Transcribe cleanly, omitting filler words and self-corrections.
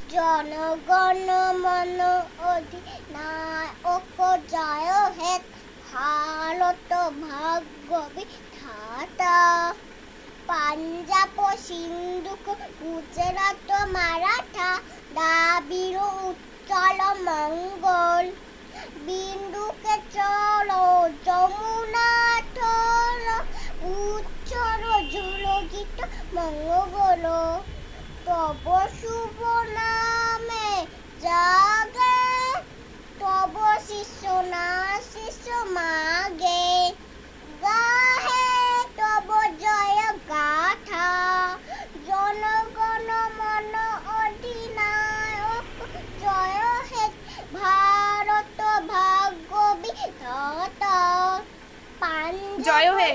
জনগণ মন অধিনায়ক জয় হে ভারত ভাগ্য বিধাতা পাঞ্জাব সিন্ধু গুজরাট মারাঠা দ্রাবিড় উৎকল মঙ্গল বিন্দুকে চলো যমুনা থল উচ্চর জলগীত মঙ্গল তব শুভ নামে জাগে তব শিষ্য না শিষ্য মাগে গাহে তব জয় গাথা জনগণ মন অধিনায়ক জয় হে ভারত ভাগ্য বিধাতা জয় হে।